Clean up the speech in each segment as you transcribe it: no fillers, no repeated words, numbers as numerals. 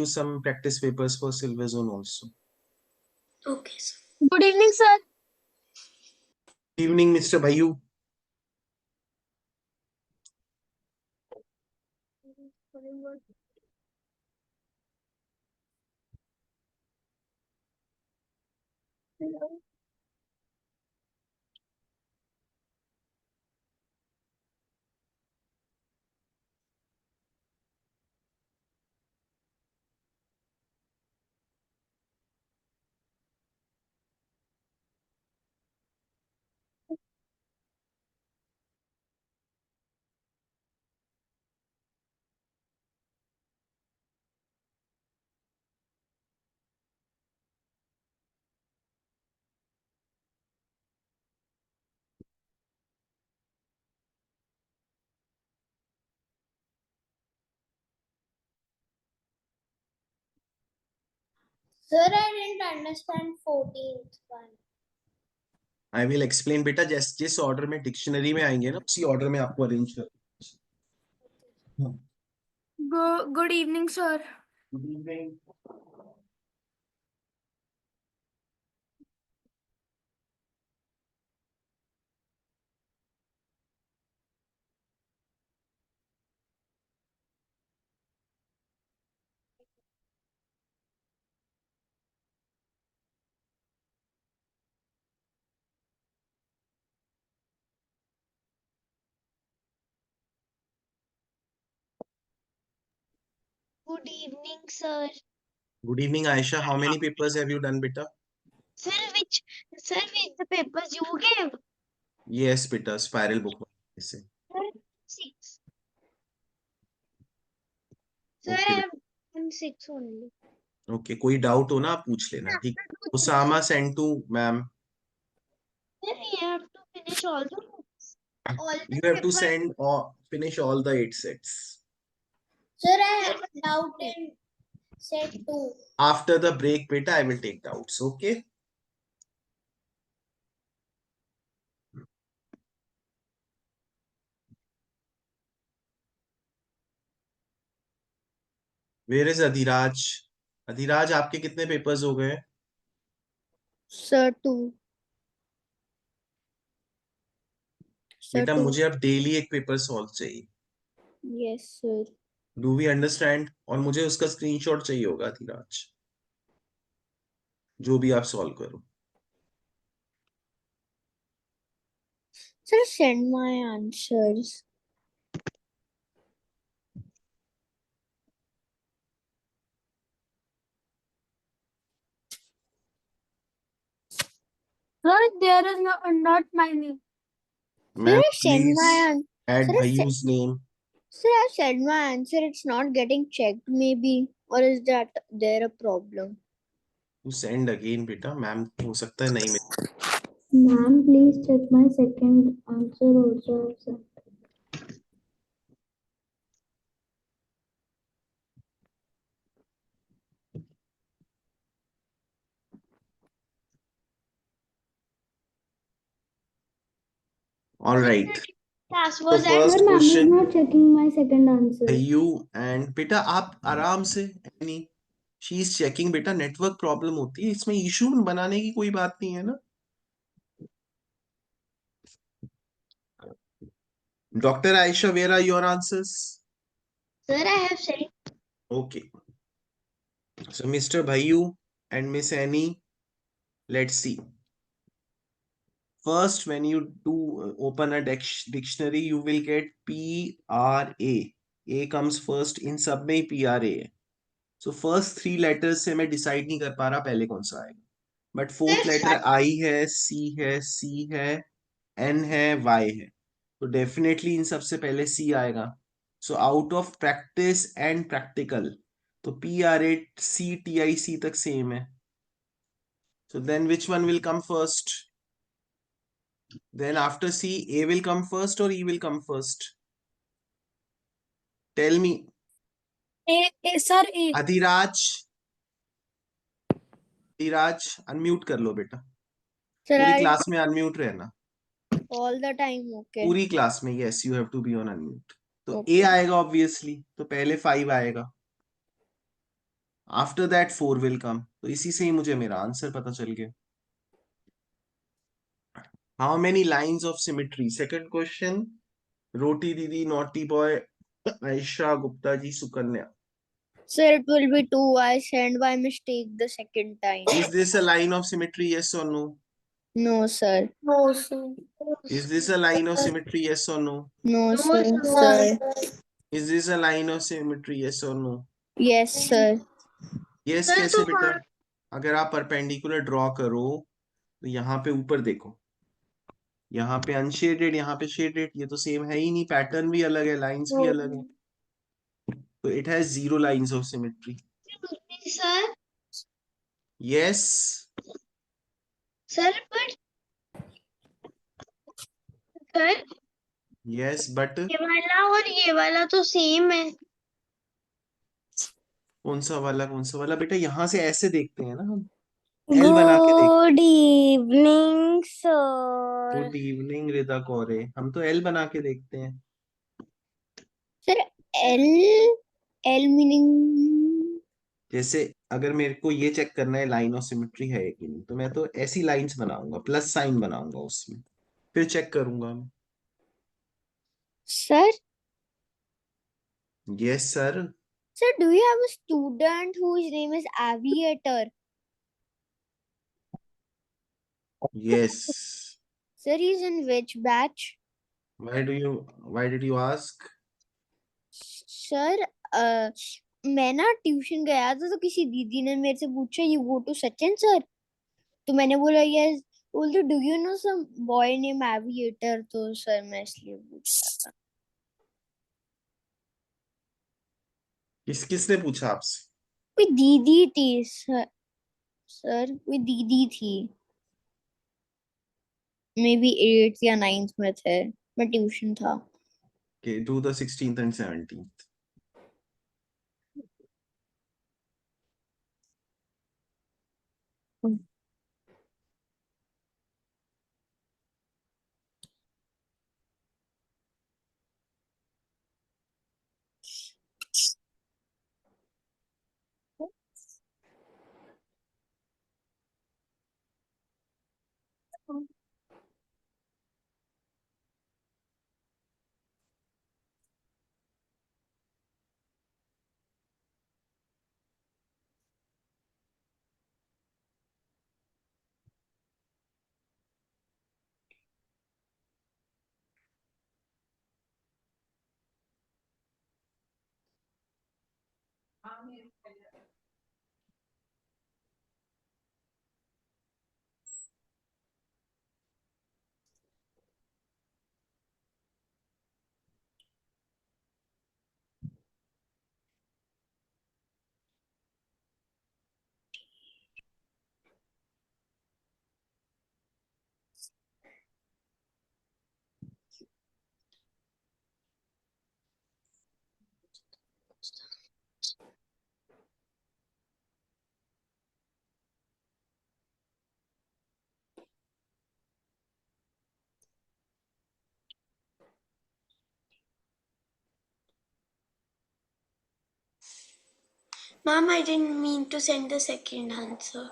some practice papers for Silver Zone also. Okay, sir. Good evening, sir. Good evening, Mr. Bhayu. Sir, I didn't understand 14th one. I will explain बेटा जिस order में dictionary में आएंगे ना उसी order में आपको arrange कर. Good evening, sir. Good evening. Good evening, sir. Good evening, Aisha. How many papers have you done, beta? Sir, which the papers you gave? Yes, beta. Spiral book. Sir, 6. Sir, Okay. I have done 6 only. Okay. कोई doubt हो ना आप पूछ लेना. ठीक. Osama sent to ma'am. Sir, you have to finish all the books. You have to send or finish all the 8 sets. Sir, I have a doubt in set 2. After the break, beta, I will take doubts. Okay. Where is Adhiraj? Adhiraj, आपके कितने papers हो गए? Sir, 2. बेटा मुझे अब daily एक paper solve चाहिए. Yes, sir. Do we understand? और मुझे उसका स्क्रीनशॉट चाहिए होगा धीराज, जो भी आप सॉल्व करो. Sir, send my answers. Sir, there is not my name. Ma'am, send please my add Sir, Bhayu's name. Sir, I said my answer. It's not getting checked, maybe, or is that there a problem? You send again बेटा. Ma'am हो सकता है नहीं मिले. Ma'am, please check my second answer also, sir. All right. Class So was at first Sir, ma'am is question, not checking my second answer. Bhayu and बेटा आप आराम से. नहीं, she is checking बेटा. नेटवर्क प्रॉब्लम होती है इसमें. Issue बनाने की कोई बात नहीं है ना. Dr. Aisha, where are your answers? Sir, I have said. Okay. So Mr. Bhayu and Miss Annie, let's see. First, when you do open a dictionary, you will get PRA. A comes first. In सब में PRA है. So first 3 letters से मैं decide नहीं कर पा रहा पहले कौन सा आएगा. But fourth letter I है, C है, C है, N है, Y है. तो definitely इन सबसे पहले C आएगा. So out of practice and practical, तो PRA CTIC तक same है. So then which one will come first? Then after C, A will come first or E will come first? Tell me. Sir, A. Adhiraj. Adhiraj, unmute कर लो बेटा. Sir, पूरी class में unmute रहना. all the time, okay. पूरी class में yes, you have to be on unmute. तो Okay. A आएगा obviously. तो पहले 5 आएगा. After that 4 will come. तो इसी से ही मुझे मेरा आंसर पता चल गया। How many lines of symmetry? Second question, रोटी दीदी, naughty boy, Ayesha, Gupta ji, Sukanya. Sir, it will be 2. I sent by mistake the second time. Is this a line of symmetry? Yes or no? No, sir. No, sir. Is this a line of symmetry? Yes or no? No, No, sir. sir. Is this a line of symmetry? Yes or no? Yes, sir. Yes Sir, कैसे तो बेटा? अगर आप perpendicular draw करो तो यहाँ पे ऊपर देखो, यहाँ पे अनशेडेड, यहाँ पे शेडेड, ये तो सेम है ही नहीं, पैटर्न भी अलग है, लाइंस भी अलग है। तो it has 0 lines of symmetry. sir, yes sir, but sir, yes but ये वाला और ये वाला तो सेम है। कौन सा वाला बेटा? यहाँ से ऐसे देखते हैं ना हम, एल बना के देखते Good evening, हैं। sir. गुड इवनिंग रिदा कौरे, हम तो एल बना के देखते हैं। Sir, L, L meaning. जैसे अगर मेरे को ये चेक करना है लाइन ऑफ सिमेट्री है कि नहीं, तो मैं तो ऐसी लाइंस बनाऊंगा, प्लस साइन बनाऊंगा उसमें, फिर चेक करूंगा। Sir, yes sir. sir, do you have a student whose name is Aviator? Yes. Sir, he's in which batch? Why did you ask? Sir मैं ना ट्यूशन गया था तो किसी दीदी ने मेरे से पूछा you go to Sachin sir, तो मैंने बोला यस। बोलते do you know some boy name aviator, तो सर मैं इसलिए पूछ रहा था। किसने पूछा आपसे? कोई दीदी थी सर, सर कोई दीदी थी, मे बी 8th या 9th में थे, मैं ट्यूशन था। Okay, do the 16th and 17th. Ma'am, I didn't mean to send the second answer.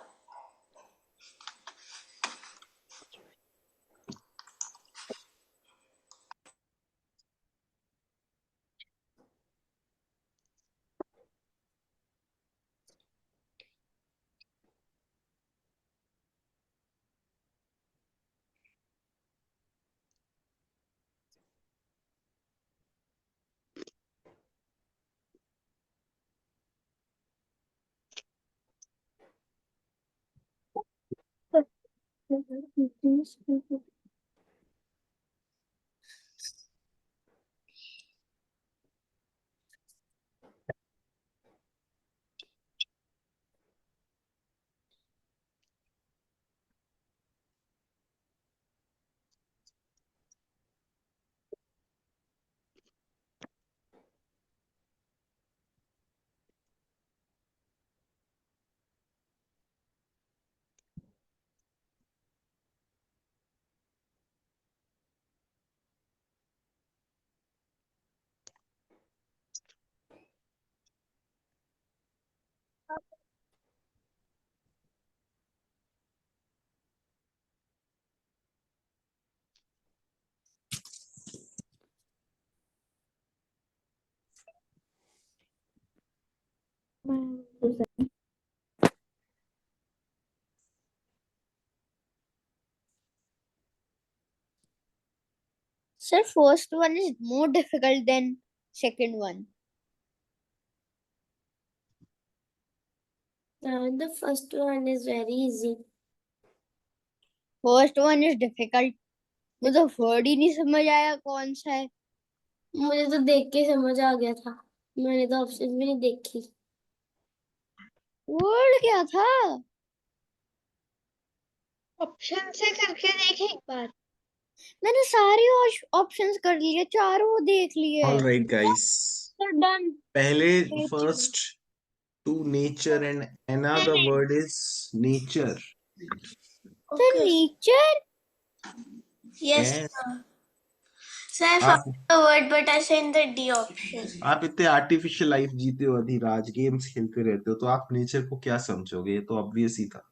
Sir, first one is more difficult than second one. The first one is very easy. First one is difficult. मुझे word ही नहीं समझ आया कौन सा है. मुझे तो देख के समझ आ गया था. मैंने तो ऑप्शन भी नहीं देखी. वर्ड क्या था? ऑप्शन से करके देख एक बार. मैंने सारे ऑप्शंस कर लिए, चारों देख लिए. All right, guys. डन. पहले first to nature and another word is nature. The nature. Yes. Yes. So I आप found the word, but I sent the D option. आप इतने आर्टिफिशियल लाइफ जीते हो, अधिराज गेम्स खेलते रहते हो, तो आप नेचर को क्या समझोगे? ये तो ऑब्वियस ही था.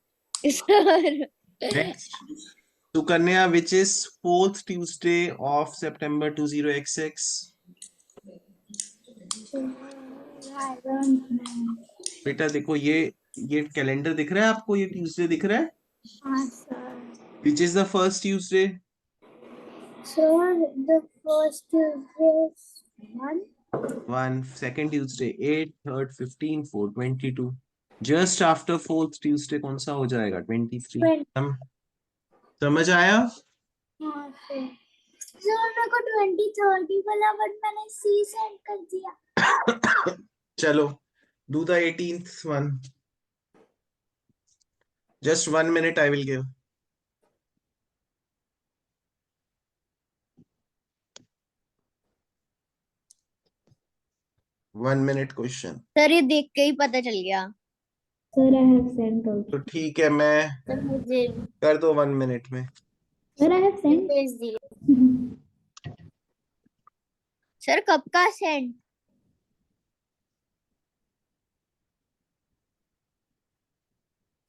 Sir. Next. Sukanya, which is 4th Tuesday of September 20XX. I don't know. बेटा देखो, ये कैलेंडर दिख रहा है आपको? ये ट्यूसडे दिख रहा है? Sir. Which is the first Tuesday? Sir, the first is 1. 1. Second Tuesday 8, third 15, 4 22. Just after 4th Tuesday कौन सा हो जाएगा? 23. समझ आया? हाँ सर. सर मेरे को 2030 वाला बट मैंने सी सेंड कर दिया. चलो, do the 18th one. Just 1 minute I will give. One minute question. Sir ये देख के ही पता चल गया. Sir, I have sent also. तो ठीक है, मैं तो मुझे कर दो 1 minute में. Sir, I have sent. भेज दिया. सर कब का send?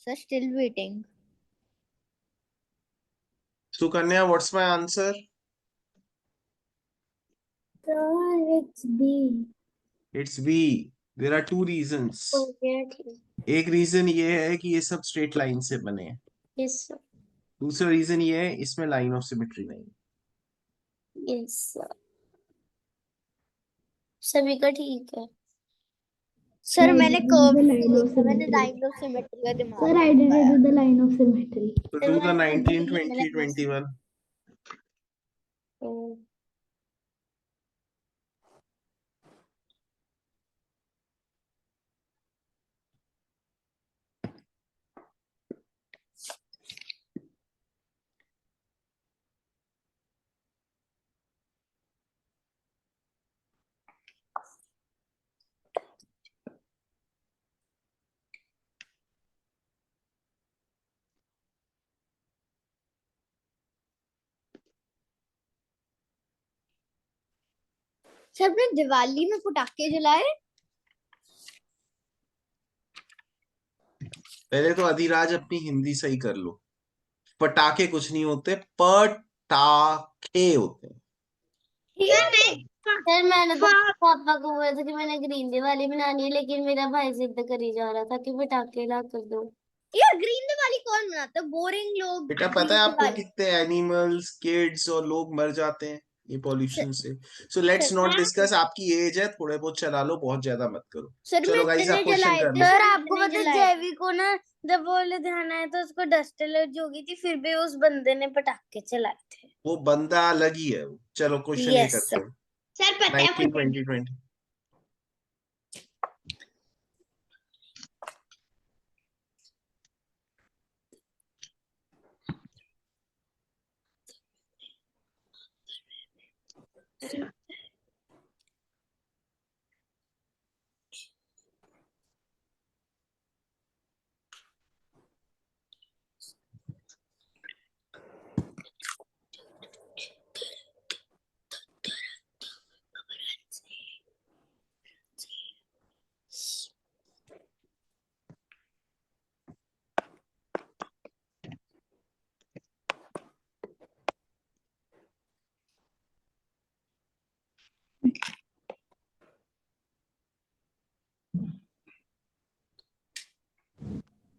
Sir still waiting. Sukanya, what's my answer? Sir, it's B. It's B. There are two reasons. हो गया ठीक. एक रीजन ये है कि ये सब स्ट्रेट लाइन से बने हैं. Yes sir. दूसरा रीजन ये है इसमें लाइन ऑफ सिमेट्री नहीं. Yes sir. सभी का ठीक है. सर No, मैंने this is कर्व the से line of देखा, मैंने symmetry. लाइन ऑफ सिमेट्री का दिमाग Sir, I did it with the line of symmetry. तो do the 19, 20, 21. तो सर आपने दिवाली में पटाखे जलाए? पहले तो अधिराज अपनी हिंदी सही कर लो. पटाखे कुछ नहीं होते, पटाखे होते हैं. सर मैंने तो पापा को बोला था कि मैंने ग्रीन दिवाली बनानी है, लेकिन मेरा भाई जिद करी जा रहा था कि पटाखे ला कर दो. यार ग्रीन दिवाली कौन मनाता है? बोरिंग लोग. बेटा green पता है आपको दिवाली. कितने एनिमल्स, किड्स और लोग मर जाते हैं ये पॉल्यूशन से? So let's not discuss. आपकी एज है, थोड़े बहुत चला लो, बहुत ज्यादा मत करो. सर चलो मैं गाइस, आप इतने क्वेश्चन जलाए कर थे. लो. सर मैंने आपको इतने पता है जलाए. जैवी को ना जब वो लुधियाना आया तो उसको डस्ट एलर्जी हो गई थी, फिर भी उस बंदे ने पटाखे चलाए थे. वो बंदा अलग ही है वो. चलो क्वेश्चन ये Yes, करते हैं. सर पता है 19, 20, 20.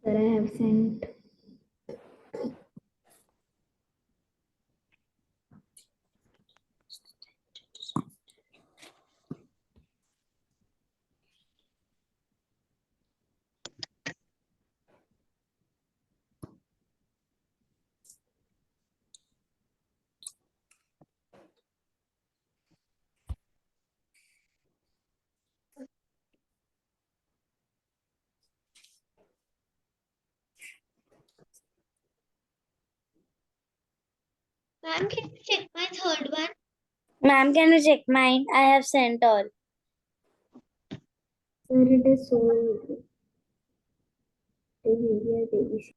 Sir, I have sent. Ma'am, can you check my third one? Ma'am, can you check mine? I have sent all. Sir, it is so. Baby.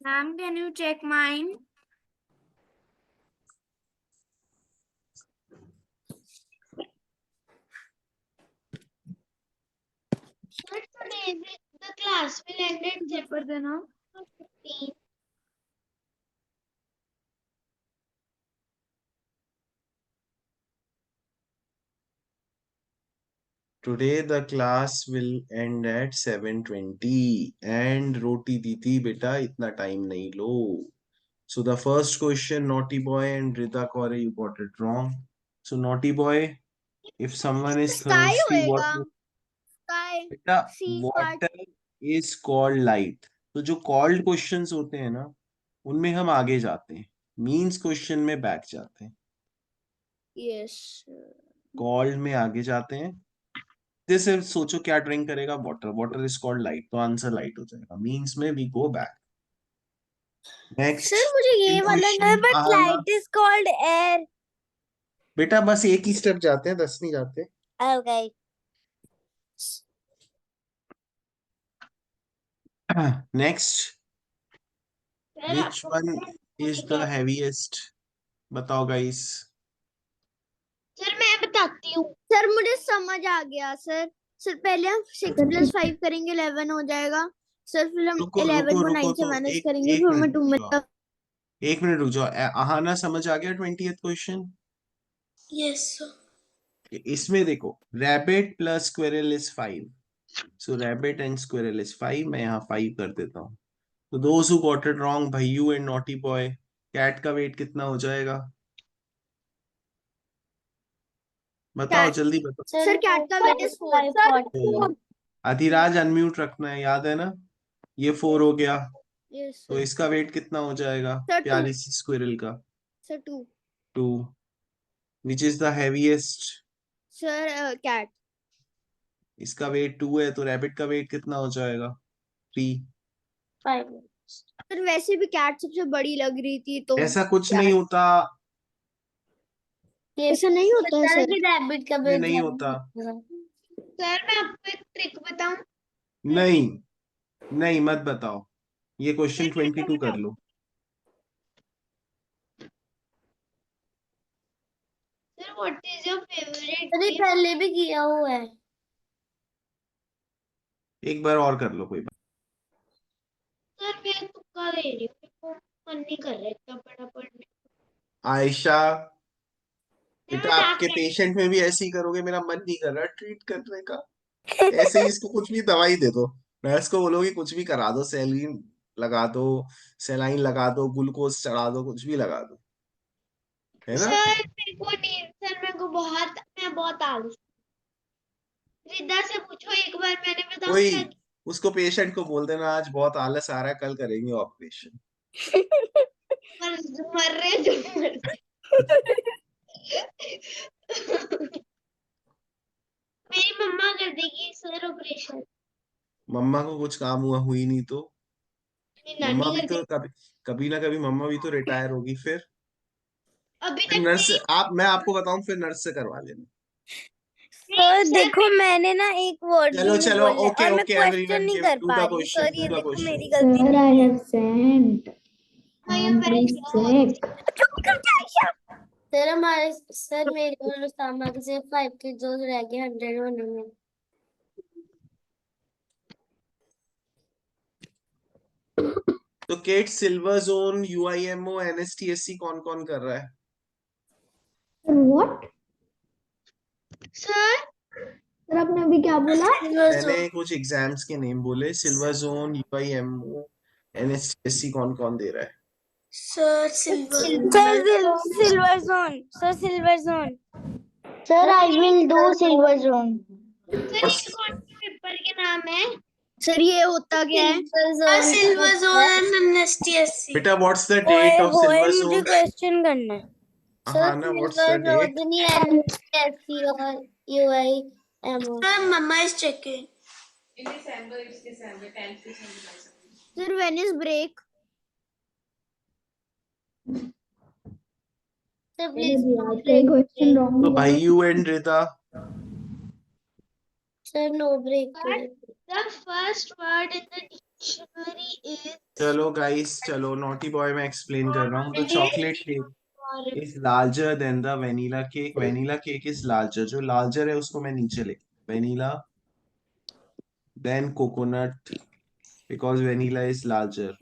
Ma'am, can you check mine? Sir, today the class will end at 7:15. Today the class will end at 7:20 and roti diti beta itna time nahi lo. So the first question, Naughty Boy and Rida Kore, you got it wrong. So Naughty Boy, if someone is Sky thirsty, what होएगा. Sky. beta C part. water is called light. तो जो called questions होते हैं ना, उनमें हम आगे जाते हैं. Means question में back जाते हैं. Yes. Called में आगे जाते हैं. जैसे सोचो क्या ड्रिंक करेगा, वाटर इज कॉल्ड लाइट, तो आंसर लाइट हो जाएगा. मींस में we go back. Next Sir, मुझे ये वाला question but light is called air. बेटा बस एक ही स्टेप जाते हैं, 10 नहीं जाते. Okay. Next, which one is the heaviest? बताओ गाइस. सर मैं बताती हूँ. सर मुझे समझ आ गया सर. सर पहले हम 6 + 5 करेंगे 11 हो जाएगा. सर फिर हम रुको 11 रुको को 9 रुको से तो माइनस एक करेंगे. एक फिर हमें मिनट 2 रुक मिलेगा. जाओ. एक मिनट रुक जाओ. आहाना समझ आ गया 20th क्वेश्चन? Yes sir. इसमें देखो, rabbit plus squirrel is 5. So rabbit and squirrel is 5. मैं यहाँ 5 कर देता हूँ. तो those who got it wrong, Bhaiyu and naughty boy, cat का वेट कितना हो जाएगा? बताओ जल्दी बताओ. सर कैट का वेट इज 4. अधिराज अनम्यूट रखना है, याद है ना? ये 4 हो गया. यस तो सर. इसका वेट कितना हो जाएगा Sir, प्यारी सी स्क्विरल का? Sir 2. 2. Which is the heaviest? Sir cat. इसका वेट 2 है, तो रैबिट का वेट कितना हो जाएगा? 3. 5. सर वैसे भी कैट सबसे बड़ी लग रही थी तो ऐसा कुछ नहीं होता. ऐसा नहीं होता है सर. रैबिट का ये वेट नहीं होता. सर मैं आपको एक ट्रिक बताऊं. नहीं नहीं मत बताओ. ये क्वेश्चन 22 कर लो. Sir what is your favourite? अरे पहले भी किया हुआ है. एक बार और कर लो, कोई बात. सर मैं तुक्का ले रही हूँ. मेरे को मन नहीं कर रहा इतना बड़ा पढ़ने. आयशा, बेटा मैं आपके पेशेंट में भी ऐसे ही करोगे? मेरा मन नहीं कर रहा ट्रीट करने का. ऐसे ही इसको कुछ भी दवाई दे दो. नर्स को बोलोगे कुछ भी करा दो, सैलाइन लगा दो, सैलाइन लगा दो, ग्लूकोज चढ़ा दो, कुछ भी लगा दो, है ना? सर मेरे को नहीं. सर मेरे को मैं बहुत आलसी. रिदा से पूछो एक बार. मैंने बताऊं कोई क्या? उसको पेशेंट को बोल देना आज बहुत आलस आ रहा है, कल करेंगे ऑपरेशन. मर रहे जो मर. मेरी मम्मा कर देगी सर ऑपरेशन. मम्मा को कुछ काम हुआ हुई नहीं तो? मेरी मम्मा नानी भी कर तो देगी. कभी ना कभी मम्मा भी तो रिटायर होगी. फिर अभी फिर तक नर्स, मेरी. मैं आपको बताऊं, फिर नर्स से करवा लेना. सर देखो मैंने ना एक वर्ड चलो भी नहीं चलो, बोला ओके और मैं ओके क्वेश्चन एवरीवन, नहीं गिव कर डू पा द रही. क्वेश्चन, सर डू ये द देखो क्वेश्चन. मेरी गलती Sir, नहीं I have sent. Ma'am, Please check. है. सर हमारे सर मेरे और उसामा के सिर्फ 5 के जो रह गए 100 होने में। तो केट सिल्वर जोन यूआईएमओ एनएसटीएससी कौन कौन कर रहा है? व्हाट सर आपने अभी क्या बोला? मैंने कुछ एग्जाम्स के नेम बोले, सिल्वर जोन यूआईएमओ एनएसटीएससी कौन कौन दे रहा है? Sir silver silver zone sir silver zone sir I will do silver zone. What's- paper के नाम है सर ये होता क्या है? Silver zone and NSTSC. बेटा what's the date of silver मुझे जोन? क्वेश्चन करना है। हाँ ना, व्हाट्स द डेट? एनएससी और UIMO. Sir mamma is checking. In December, it's December 10th December. Sir when is break? Sir please question wrong तो भाई you and Rita, sir no break. The first word in the dictionary is चलो guys, चलो naughty boy मैं explain कर रहा हूँ। तो chocolate cake is larger than the vanilla cake. Vanilla cake is larger, जो लार्जर है उसको मैं नीचे लिख, vanilla than coconut because vanilla is larger.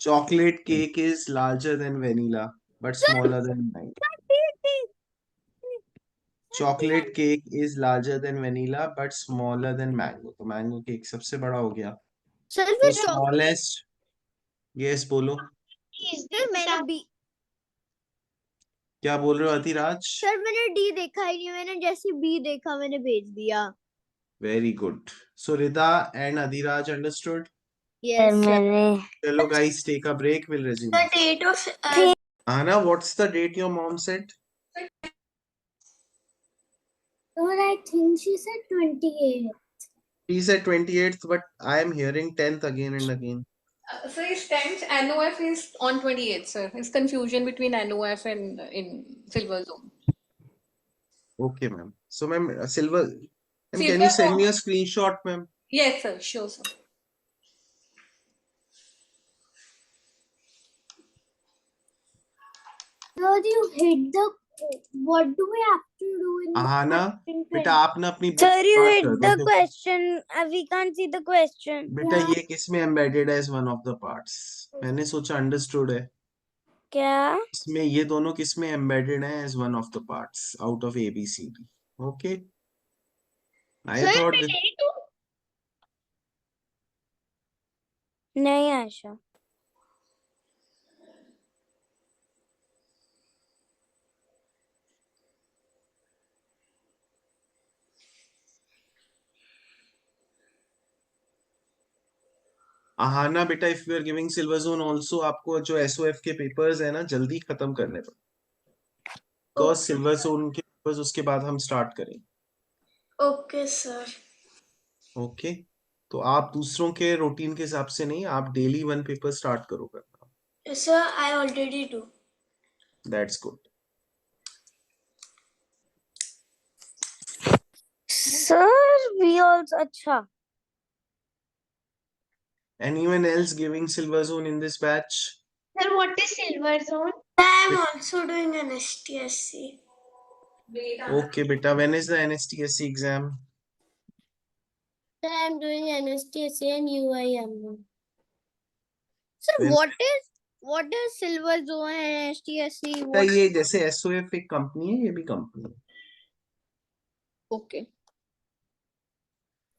Chocolate cake is larger than vanilla but smaller than mango. Chocolate cake is larger than vanilla but smaller than mango. तो mango cake सबसे बड़ा हो गया। सर तो फिर स्मॉलेस्ट, यस बोलो sir मैंने B क्या बोल रहे हो अतिराज? सर मैंने डी देखा ही नहीं, मैंने जैसे बी देखा मैंने भेज दिया। Very good. So Rida and Adhiraj understood? Yes मैंने Hello guys, take a break. We'll resume. the date of Anna, what's the date your mom said? Sir, I think she said 28. She said 28th, but I am hearing 10th again and again. So it's 10th, NOF is on 28th, sir. It's confusion between NOF and in Silver Zone. Okay, ma'am. So, ma'am, Silver, ma'am, can Silver you send me a Zone. screenshot, ma'am? Yes, sir. Sure, sir. Sir, you hit the. What do we have to do in the Ahana, question बेटा 20? आपने अपनी book sir you start hit कर द दो। Question, we can't see the question. बेटा ये किस में embedded है as one of the parts? मैंने सोचा understood है। क्या? इसमें ये दोनों किस में embedded है as one of the parts out of A, B, C, D. Okay? I Sir, thought नहीं आशा। आहाना बेटा, if you are giving silver zone also, आपको जो एसओएफ के पेपर्स है ना जल्दी खत्म करने पर, बिकॉज सिल्वर जोन के पेपर्स उसके बाद हम स्टार्ट करेंगे। Okay, sir. ओके तो आप दूसरों के रूटीन के हिसाब से नहीं, आप डेली 1 पेपर स्टार्ट करो करना। Yes, sir, I already do. That's good. Sir we also अच्छा। Anyone else giving silver zone in this batch? Sir, what is silver zone? I am also doing an STSC. Okay बेटा, when is the NSTSC exam? Sir, I'm doing NSTSA and UIMO. Sir When- what is silver zone and STSC? बेटा ये जैसे SOF एक company है, ये भी company है। Okay.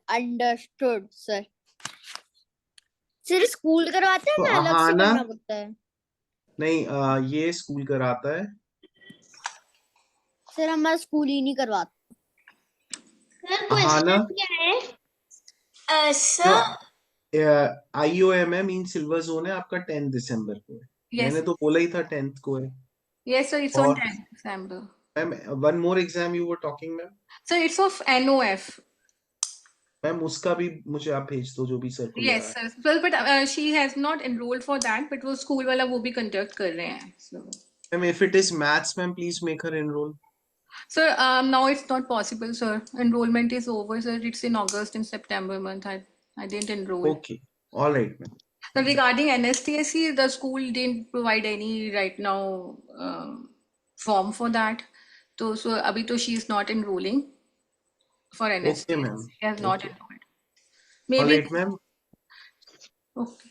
Understood sir. Sir school करवाते हैं तो ना, अलग से आहाना- करना पड़ता है? नहीं ये स्कूल कराता है। सर हमारा स्कूल ही नहीं करवाता। Sir, आहाना, क्या है? Sir, IOMM इन सिल्वर जोन है आपका 10 दिसंबर को है। Yes. मैंने तो बोला ही था 10th को है। Yes, sir. It's Or- on 10th December. Ma'am one more exam you were talking ma'am. Sir, it's of NOF. Ma'am उसका भी मुझे आप भेज दो जो भी circular Yes, sir. Well, but she has not enrolled for that, but वो school वाला वो भी conduct कर रहे हैं. So. Ma'am if it is maths ma'am please make her enrol. Sir, now it's not possible, sir. Enrollment is over, sir. It's in August and September month. I didn't enroll. Okay alright ma'am. So regarding NSTSC, the school didn't provide any right now form for that. So abhi to she is not enrolling for Okay, NST. ma'am. She has not Okay. enrolled. All Maybe. right, ma'am. Okay.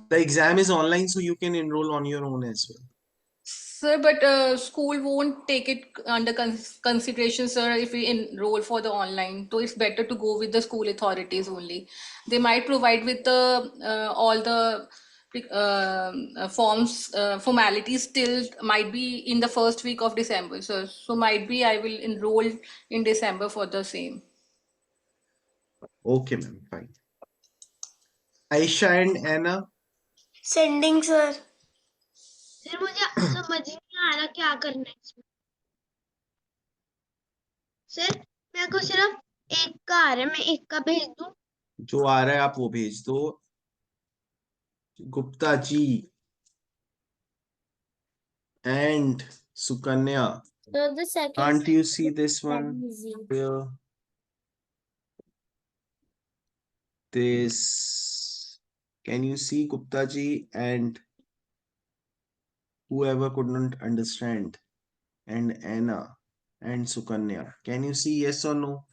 The exam is online, so you can enroll on your own as well. Sir, but school won't take it under consideration, sir, if we enroll for the online. So it's better to go with the school authorities only. They might provide with the all the forms, formalities still might be in the first week of December, sir. So might be I will enroll in December for the same. Okay, ma'am. Fine. Aisha and Anna. Sending sir. Sir मुझे समझ नहीं आ रहा क्या करना है इसमें। Sir मेरे को सिर्फ एक का आ रहा है, मैं एक का भेज दूं? जो आ रहा है आप वो भेज दो। Gupta ji and Sukanya. So the second Can't you see this very one easy. here? This. Can you see Gupta ji and whoever could not understand? And Anna and Sukanya. Can you see yes or no?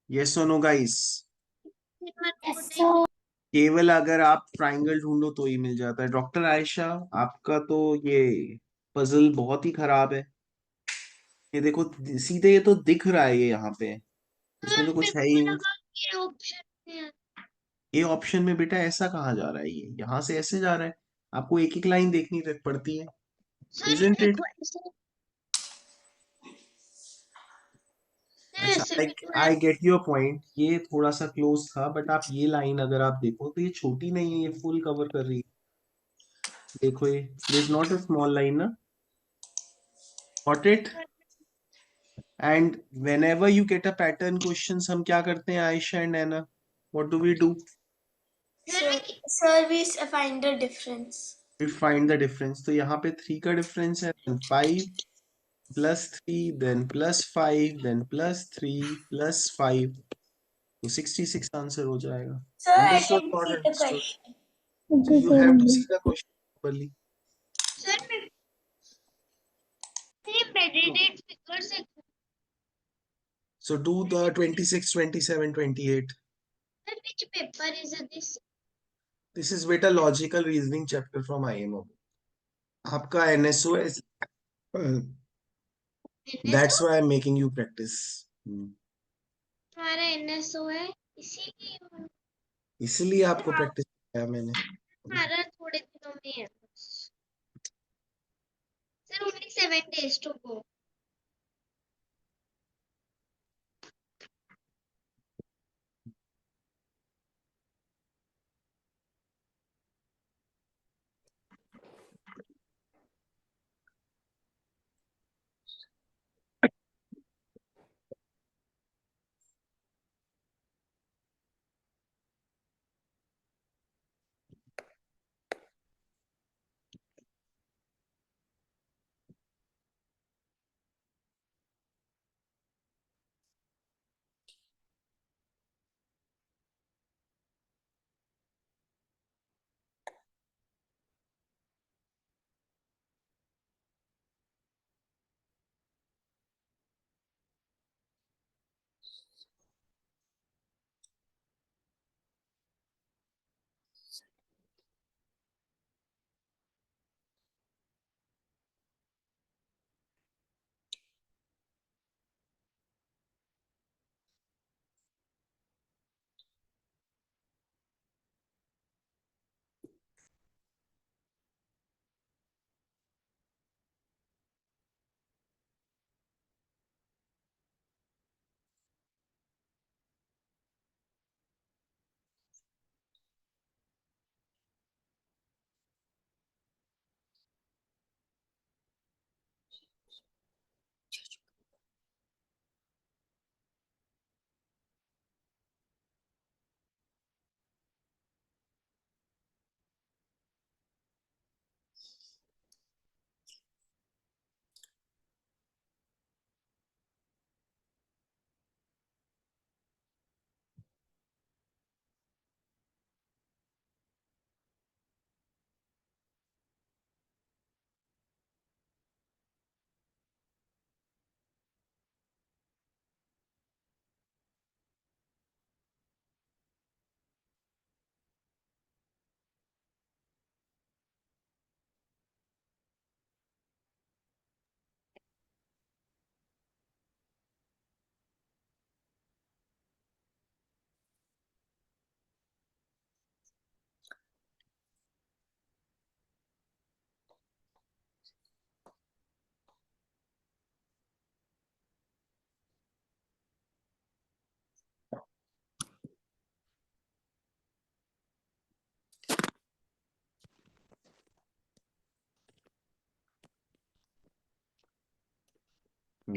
Yes or no, guys? Yes, so केवल अगर आप triangle ढूंढो तो ही मिल जाता है। Doctor Ayesha, आपका तो ये पजल बहुत ही खराब है। ये देखो सीधे ये तो दिख रहा है ये यहाँ पे, इसमें तो कुछ है ही नहीं। ये ऑप्शन है। ये ऑप्शन में बेटा ऐसा कहाँ जा रहा है, ये यहाँ से ऐसे जा रहा है। आपको एक एक लाइन देखनी पड़ती है, सर isn't it? देखो ऐसे। सर अच्छा, ऐसे भी तो है। I get your point. ये थोड़ा सा क्लोज था, बट आप ये लाइन अगर आप देखो तो ये छोटी नहीं है, ये फुल कवर कर रही है। देखो ये this not a small line ना, got it? And whenever you get a pattern questions हम क्या करते हैं Ayesha and Naina? What do we do? Sir we find the difference. We find the difference. तो यहाँ पे 3 का डिफरेंस है, 5 plus 3 then plus 5 then plus 3 plus 5, तो 66 आंसर हो जाएगा। Sir I Understood? Can Not see the understood? Question. So you have to see the question properly. Sir मैं meditate figures. So do the 26, 27, 28. which paper is this? This is beta logical reasoning chapter from IMO. आपका NSO is that's why I'm making you practice. हमारा NSO है, इसीलिए इसलिए आपको practice कराया मैंने। हमारा थोड़े दिनों में है बस। Sir only 7 days to go.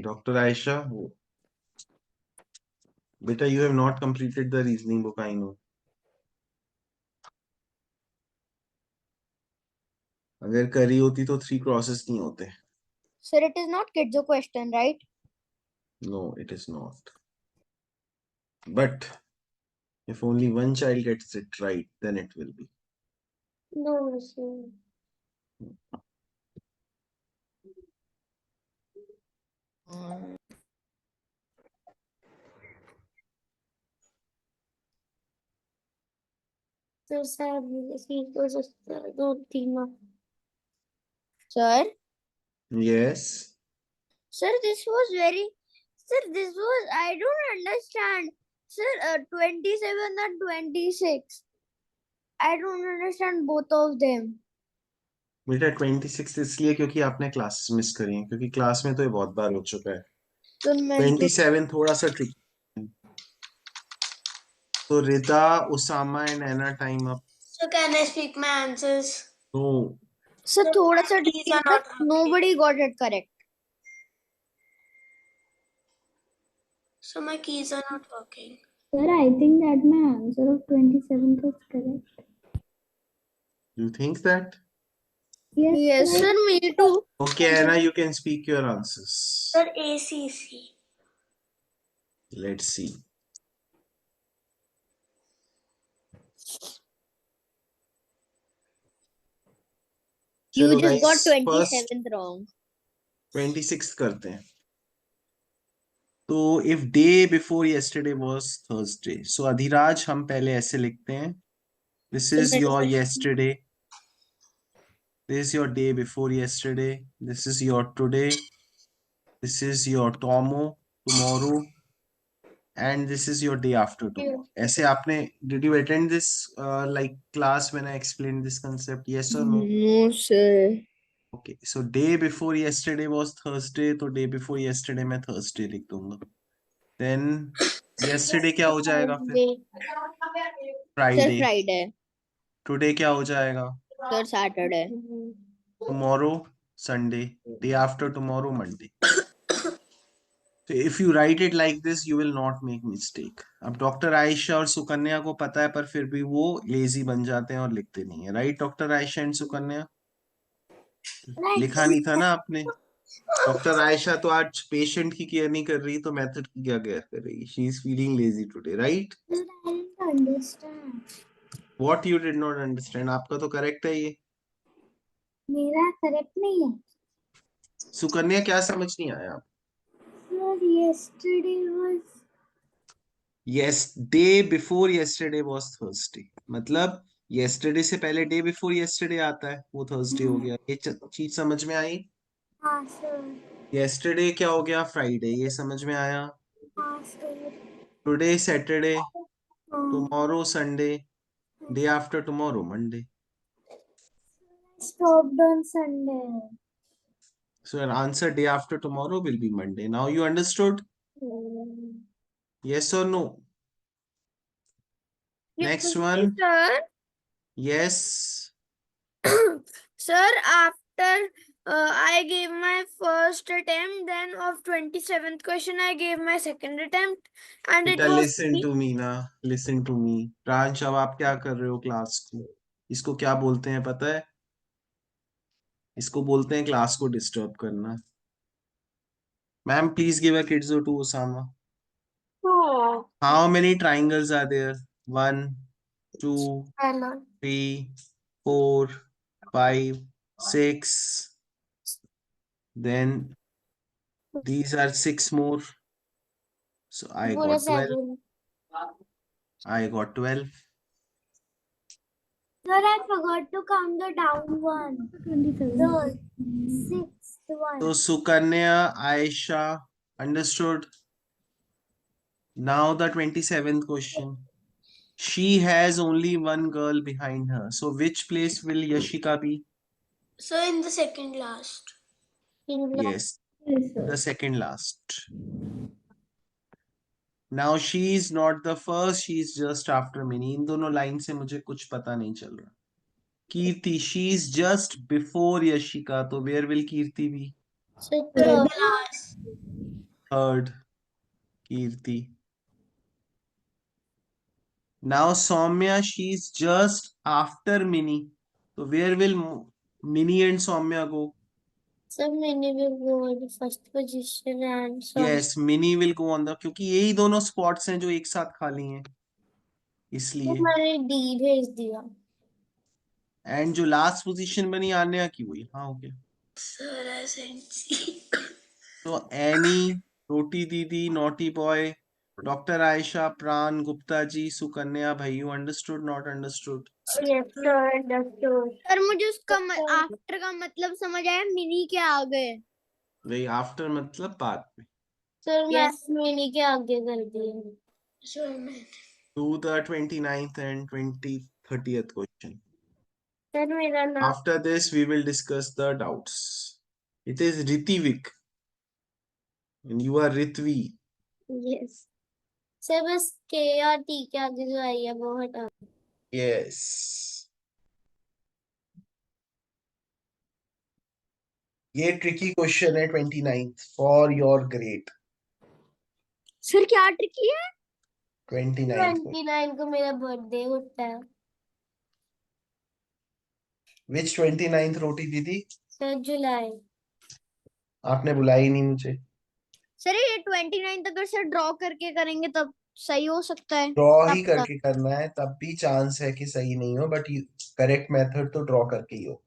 Dr. Aisha, beta, you have not completed the reasoning book, I know. अगर करी होती तो 3 crosses नहीं होते. Sir, it is not Kidzo question, right? No, it is not. But if only one child gets it right, then it will be. No, sir. So sad. He was just don't team up. Sir, Yes. sir, this was very. Sir, this was. I don't understand. Sir, 27 and 26. I don't understand both of them. बेटा 26 इसलिए क्योंकि आपने classes miss करी हैं, क्योंकि class में तो ये बहुत बार हो चुका है. So, मैं 27 थोड़ा सा ट्रिक. तो Rita, Usama and Ana time up. So can I speak my answers? No. Sir, थोड़ा सा These are tricky, not but nobody got it correct. So my keys are not working. Sir, I think that my answer of 27th is correct. You think that? Yes, Yes, sir. sir, me too. Okay, Anna, you can speak your answers. Sir, ACC. Let's see. You चलो just got guys, first 27th wrong. 26 करते हैं. तो if day before yesterday was Thursday, so Adhiraj हम पहले ऐसे लिखते हैं. This is your yesterday. This is your day before yesterday. This is your today. This is your tomorrow. And this is your day after tomorrow. ऐसे आपने, did you attend this like class when I explained this concept? Yes or no? No, sir. Okay, so day before yesterday was Thursday, तो day before yesterday मैं Thursday लिख दूंगा. Then yesterday क्या हो जाएगा फिर? Sir, Friday. Friday. Today क्या हो जाएगा? Sir, Saturday. Tomorrow Sunday. Day after tomorrow Monday. So if you write it like this, you will not make mistake. अब डॉक्टर आयशा और सुकन्या को पता है, पर फिर भी वो लेजी बन जाते हैं और लिखते नहीं है. Right doctor Ayesha and Sukanya? लिखा नहीं था ना आपने? डॉक्टर आयशा तो आज पेशेंट की केयर नहीं कर रही, तो मेथड की क्या केयर कर रही? She is feeling lazy today, right? Sir, I didn't understand. What you did not understand? आपका तो करेक्ट है ये. मेरा करेक्ट नहीं है. सुकन्या क्या समझ नहीं आया? Sir, yesterday was. Yes, day before yesterday was Thursday. मतलब यस्टरडे से पहले डे बिफोर यस्टरडे आता है, वो थर्सडे हो गया. ये चीज समझ में आई? हाँ sir. यस्टरडे क्या हो गया? फ्राइडे. ये समझ में आया? हाँ sir. Today Saturday. हाँ. Tomorrow Sunday. Day after tomorrow Monday. Stopped on Sunday. So your answer day after tomorrow will be Monday. Now you understood? Yes or no? Next one. Sir, Yes. sir, after I gave my first attempt, then of 27th question, I gave my second attempt, and it Beta, was listen to me ना. Listen to me. प्रांश, अब आप क्या कर रहे हो class को? इसको क्या बोलते हैं पता है? इसको बोलते हैं क्लास को डिस्टर्ब करना. Ma'am, please give a kidzo to Osama. Oh, How many triangles are there? 1, 2, hello. 3, 4, 5, 6. Then these are 6 more. So I Pura got 12. 7. I got 12. Sir, I forgot to count the down one. 27th. The sixth one. So Sukanya, Aisha, understood? Now the 27th question. She has only one girl behind her. So which place will Yashika be? So in the second last. Yes, Yes, sir. the second last. Now she is not the first, she is just after Minnie. इन दोनों line से मुझे कुछ पता नहीं चल रहा. कीर्ति, she is just before Yashika. तो where will Kirti be? Second. Last. Third, Kirti. Now Soumya, she's just after Mini. So where will Mini and Soumya go? So Mini will go in the first position and so Yes, Mini will go on the, क्योंकि यही दोनों spots हैं जो एक साथ खाली हैं, इसलिए. मैंने D भेज दिया. एंड जो लास्ट पोजीशन बनी आन्या की हुई. हाँ, ओके. तो एनी, रोटी दीदी, naughty boy, doctor Ayesha, Pran, Gupta ji, Sukanya, भैयू. Understood, not understood? Yes, sir, understood. सर मुझे उसका आफ्टर का मतलब समझ आया, मिनी के आगे. वही आफ्टर मतलब बाद में. सर मैं Yes. Mini के आगे कर दिया. To the 29th and 30th question. Sir मेरा नाम. After this, we will discuss the doubts. It is Ritivik. And you are Ritvi. Yes. Sir बस K और T के आगे जो आई है वो हटा. Yes. ये tricky question है 29th for your grade. Sir क्या ट्रिकी है? 29th को. 29 को मेरा बर्थडे होता है. Which 29th रोटी दीदी? सर जुलाई. आपने बुलाई ही नहीं मुझे. सर ये 29 अगर से ड्रॉ करके करेंगे तब सही हो सकता है. ड्रॉ ही तब करके करना है, तब भी चांस है कि सही नहीं हो, बट करेक्ट मेथड तो ड्रॉ करके ही होगा.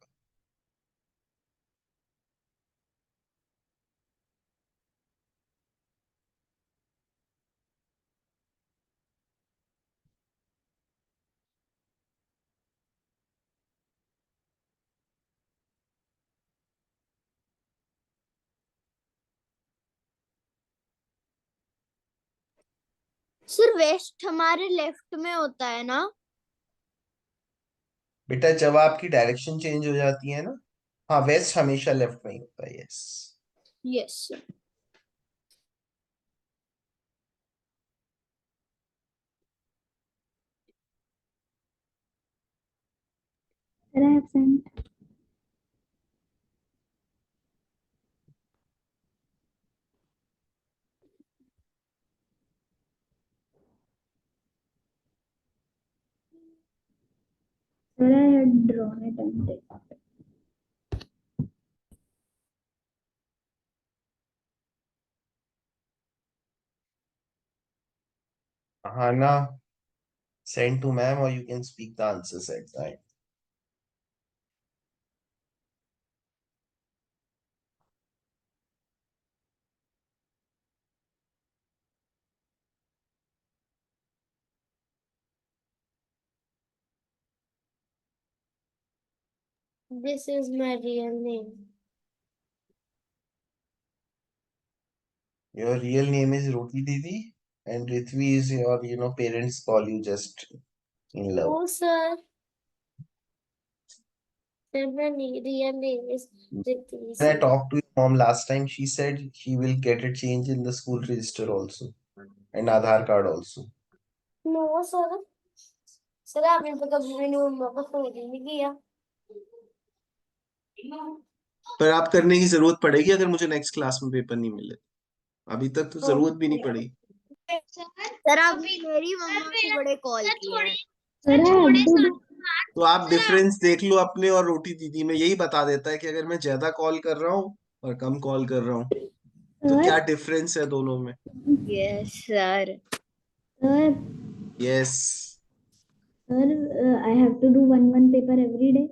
सर वेस्ट हमारे लेफ्ट में होता है ना? बेटा जब आपकी डायरेक्शन चेंज हो जाती है ना, हाँ, वेस्ट हमेशा लेफ्ट में ही होता है. Yes. Yes sir. Sir, I have sent. Sir, I had drawn it and it. Hana, send to ma'am, or you can speak the answers at that. This is my real name. Your real name is Roti Didi, and Ritvi is your, parents call you just in love. Oh, sir. Sir, my real name is Ritu. When I talked to your mom last time, she said she will get a change in the school register also, and Aadhaar card also. No, sir. Sir आपने तो कभी मेरी मम्मा को phone ही नहीं किया. पर आप करने की जरूरत पड़ेगी अगर मुझे नेक्स्ट क्लास में पेपर नहीं मिले. अभी तक तो जरूरत भी नहीं पड़ी. सर आप मेरी मम्मा को बड़े कॉल किए हैं. Sir, I have to do. तो आप डिफरेंस देख लो अपने और रोटी दीदी में. यही बता देता है कि अगर मैं ज्यादा कॉल कर रहा हूँ और कम कॉल कर रहा हूँ तो Sir, क्या डिफरेंस है दोनों में. Yes sir. sir, yes. sir, I have to do one paper every day.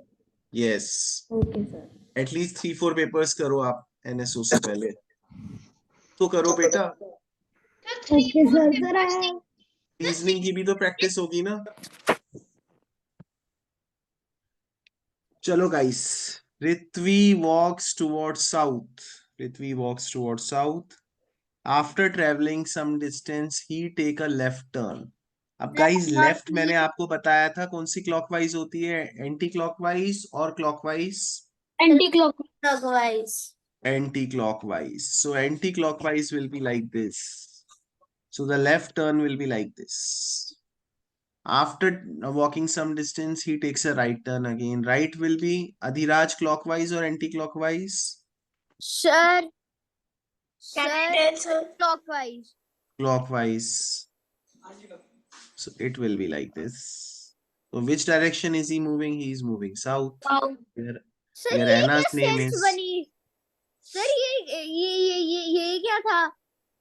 Yes. Okay, sir. At least 3-4 papers करो आप एनएसओ से पहले. तो करो बेटा. Okay, sir. Sir, I have. Reasoning की भी तो प्रैक्टिस होगी ना. चलो guys. Ritvi walks towards south. Ritvi walks towards south. After traveling some distance, he take a left turn. अब गाइस लेफ्ट मैंने आपको बताया था कौन सी क्लॉकवाइज होती है, एंटी क्लॉकवाइज और clockwise. Clockwise. Anti clockwise. So anti clockwise will be like this. So the left turn will be like this. After walking some distance, he takes a right turn again. Right will be Adhiraj clockwise or anti clockwise. Sir. Sir 10, sir. clockwise. Clockwise. So it will be like this. So which direction is he moving? He is moving south. Where, sir where ये Anna's क्या name sense is. बनी? Sir ये क्या था?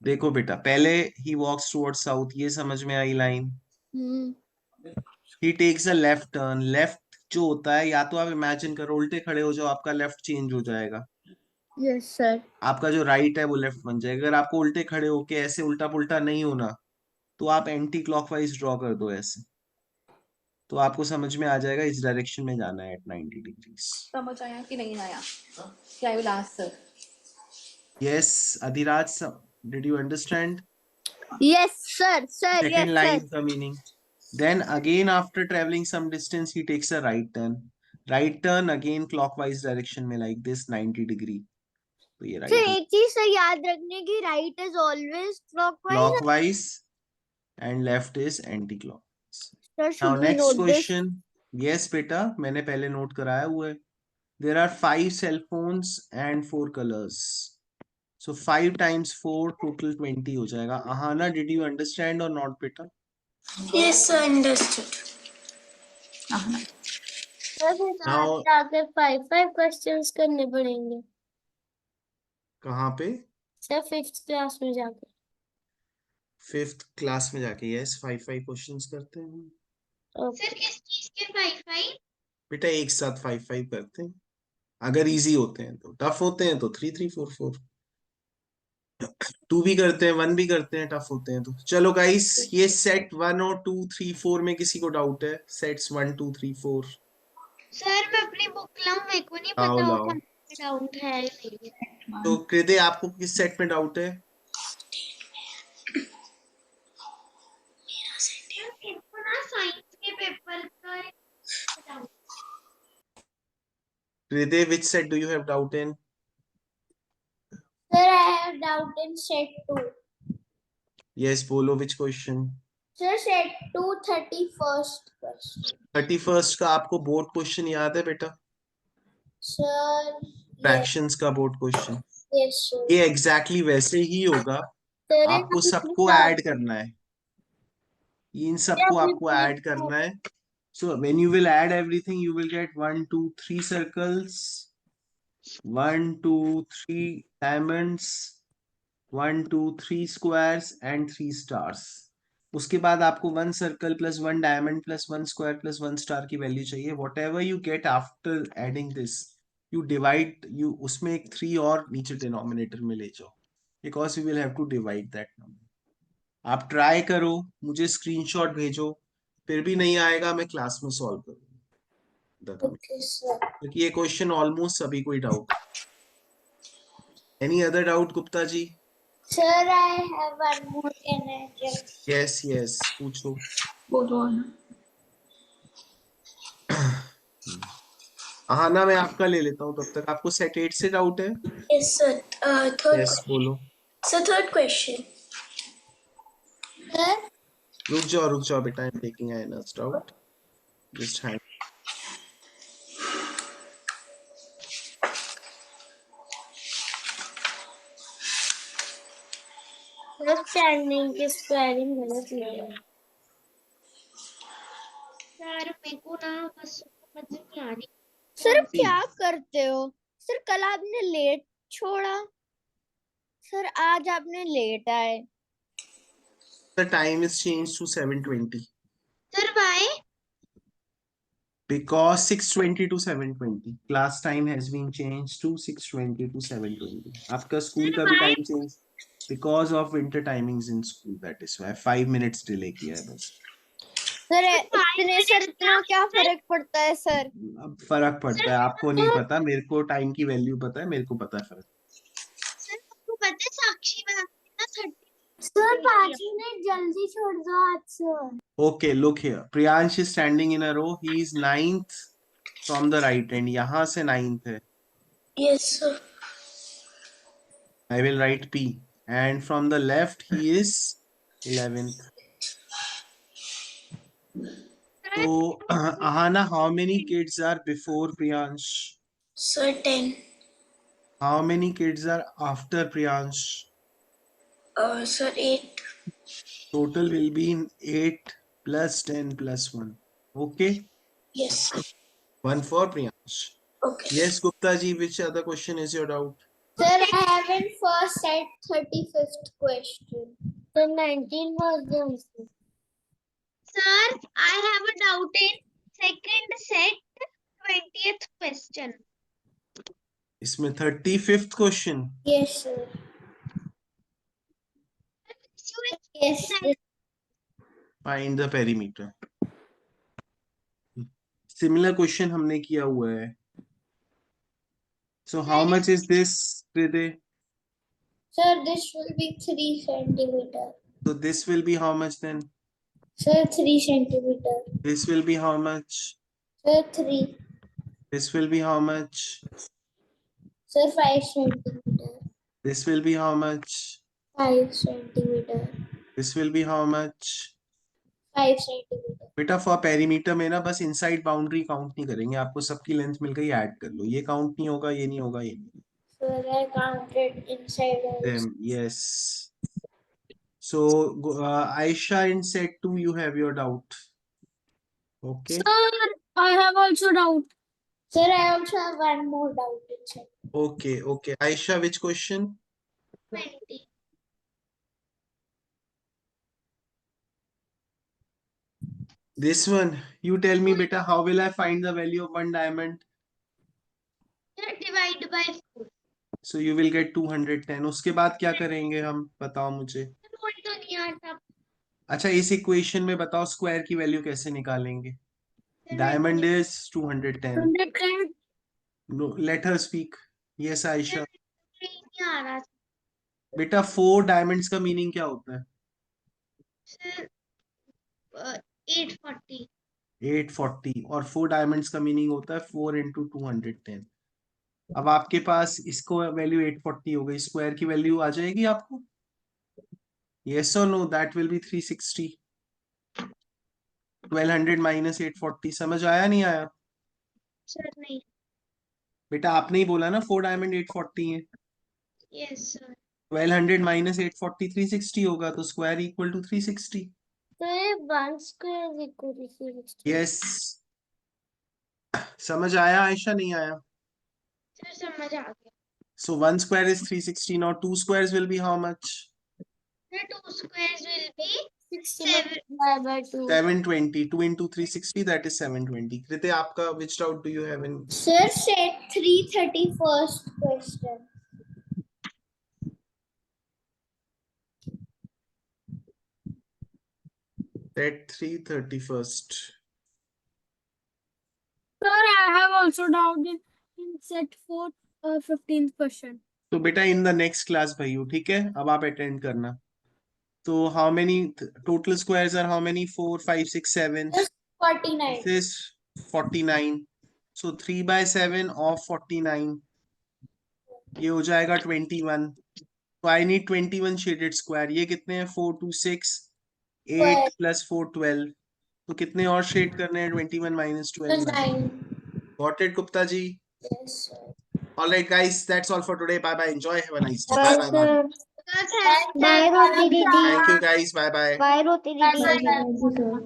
देखो बेटा, पहले he walks towards south, ये समझ में आई line. He takes a left turn. Left जो होता है, या तो आप इमेजिन करो उल्टे खड़े हो जाओ, आपका लेफ्ट चेंज हो जाएगा. Yes sir. आपका जो राइट है वो लेफ्ट बन जाएगा. अगर आपको उल्टे खड़े होके ऐसे उल्टा पुल्टा नहीं होना, तो आप एंटी क्लॉकवाइज ड्रॉ कर दो ऐसे, तो आपको समझ में आ जाएगा इस डायरेक्शन में जाना है at 90 degrees. समझ आया कि नहीं आया? क्या I will ask sir. Yes, Adhiraj, did you understand? Yes sir. Sir Second yes line sir. का meaning. Then again after traveling some distance he takes a right turn. Right turn again clockwise direction में like this 90 degree. तो ये sir right एक चीज sir याद रखने की, right is always clockwise. clockwise and left is anti-clockwise. Sir Now should we next note this? question. Yes बेटा, मैंने पहले नोट कराया हुआ है. There are 5 cell phones and 4 colors. So 5 times 4 total 20 हो जाएगा. Ahana, did you understand or not बेटा? Yes, sir. Understood. Sir फिर Now जाकर 5 क्वेश्चंस करने पड़ेंगे कहाँ पे? सर 5th क्लास में जाकर. 5th क्लास में जाके. यस, 5 क्वेश्चंस करते हैं ओके. सर किस चीज के 5 बेटा. एक साथ 5 करते हैं. अगर इजी होते हैं तो. टफ होते हैं तो 3 3 4 4. 2 भी करते हैं, 1 भी करते हैं, टफ होते हैं तो. चलो गाइस, ये सेट 1 और 2 3 4 में किसी को डाउट है? सेट्स 1 2 3 4. सर मैं अपनी बुक लाऊं, मेरे को नहीं लाओ पता लाओ. डाउट है नहीं. तो कृदय, आपको किस सेट में डाउट है? मेरे को ना साइंस के पेपर का doubt. Kriday, which set do you have doubt in? Sir I have doubt in set 2. Yes, बोलो which question? Sir set 2 31st question. 31st का आपको बोर्ड क्वेश्चन याद है बेटा? सर फ्रैक्शंस का बोर्ड क्वेश्चन. Yes sir. ये exactly वैसे ही होगा. सर आपको सबको ऐड करना है. इन सबको आपको ऐड करना है. So when you will add everything, you will get 1 2 3 circles, 1 2 3 diamonds, 1 2 3 squares and 3 stars. उसके बाद आपको 1 circle plus 1 diamond plus 1 square plus 1 star की वैल्यू चाहिए. Whatever you get after adding this, you divide, you उसमें एक 3 और नीचे denominator में ले जाओ, because you will have to divide that number. आप ट्राई करो, मुझे स्क्रीनशॉट भेजो. फिर भी नहीं आएगा, मैं क्लास में सॉल्व करूंगा. Okay sir. क्योंकि ये क्वेश्चन ऑलमोस्ट सभी को ही doubt. Any other doubt Gupta ji? Sir I have one more. Can I just? Yes yes, पूछो. हाँ ना, मैं आपका ले लेता हूँ तब तक. आपको सेट 8 से डाउट है? Yes sir. थर्ड. यस, बोलो. Sir third question. सर रुक जाओ बेटा. I am taking Anna's doubt. Just hang. Standing की स्क्वायरिंग गलत है. सर मेरे को ना बस समझ नहीं आ रही. सर अब क्या करते हो? सर कल आपने लेट छोड़ा, सर आज आपने लेट आए. The time is changed to 7:20 sir why? because 6:20 to 7:20. Class time has been changed to 6:20 to 7:20. आपका स्कूल का भी time change because of winter timings in school. That is why 5 minutes delay किया है बस. Sir इतना क्या फर्क पड़ता है सर? अब फर्क पड़ता है, आपको नहीं पता, मेरे को टाइम की वैल्यू पता है, मेरे को पता है फर्क. सर आपको पता है साक्षी मैम ना 30. सर 5 मिनट जल्दी छोड़ दो आज sir. Okay, look here. Priyansh is standing in a row. He is 9th from the right end. यहाँ से 9th है. Yes sir. I will write P. And from the left he is 11th. So Ahana, how many kids are before Priyansh? Sir 10. How many kids are after Priyansh? Sir, 8. Total will be in 8 plus 10 plus 1. Okay? Yes. 1 for Priyansh. Okay. Yes, Gupta ji, which other question is your doubt? Sir, I haven't first set 35th question. So 19 was the answer. Sir, I have a doubt in second set 20th question. इसमें 35th question. Yes, sir. Yes. Find the perimeter. Similar question हमने किया हुआ है. So how much is this, Hriday? Sir, this will be 3 centimeter. So this will be how much then? Sir, 3 centimeter. This will be how much? Sir, 3. This will be how much? Sir, 5 centimeter. This will be how much? 5 centimeter. This will be how much? 5 centimeter. बेटा for perimeter में ना बस inside boundary count नहीं करेंगे, आपको सबकी length मिल गई, add कर लो. ये काउंट नहीं होगा, ये नहीं होगा, ये नहीं. Sir, I counted inside also. Them, yes. So Aisha, in set 2 you have your doubt. Okay. Sir, I have also doubt. Sir, I also have one more doubt inside. Okay, okay. Aisha, which question? 20. This one. You tell me, beta, how will I find the value of one diamond? Sir, divide by 4. So you will get 210. उसके बाद क्या करेंगे हम, बताओ मुझे. कोई तो नहीं आता. अच्छा, इस इक्वेशन में बताओ स्क्वायर की वैल्यू कैसे निकालेंगे. Diamond is 210. 110. No, let her speak. Yes, Aisha. नहीं आ रहा. बेटा 4 डायमंड्स का मीनिंग क्या होता है? Sir, 840. 840. और 4 डायमंड्स का मीनिंग होता है 4 into 210. अब आपके पास इसको वैल्यू 840 हो गई, स्क्वायर की वैल्यू आ जाएगी आपको. Yes or no? That will be 360. 1200 minus 840. समझ आया नहीं आया? Sir, नहीं. बेटा आपने ही बोला ना 4 डायमंड 840 है. Yes, sir. 1200 minus 840 360 होगा, तो square equal to 360. So 1 square is equal to 360. Yes. समझ आया आयशा, नहीं आया? Sir, समझ आ गया. So 1 square is 360. Now 2 squares will be how much? The 2 squares will be 60 7. multiplied by 2. 720. 2 into 360, that is 720. Kriti, आपका which doubt do you have in? Sir, set 331st question. Set 331st. Sir, I have also doubt in set 4, 15th question. तो बेटा in the next class भाइयों, ठीक है, अब आप attend करना. तो how many total squares are how many? 4, 5, 6, 7. 49. This is 49. So 3 by 7 of 49. ये हो जाएगा 21. So I need 21 shaded square. ये कितने हैं? 4, 2, 6, 8 plus 4, 12. तो कितने और शेड करने हैं? 21 minus 12. 9. Got it, Gupta ji? Yes, sir. All right, guys. That's all for today. Bye bye. Enjoy. Have a nice day. Bye bye. Bye. Bye, Roti Didi. Thank you, guys. Bye bye. Bye, Roti Didi. Thank you, sir.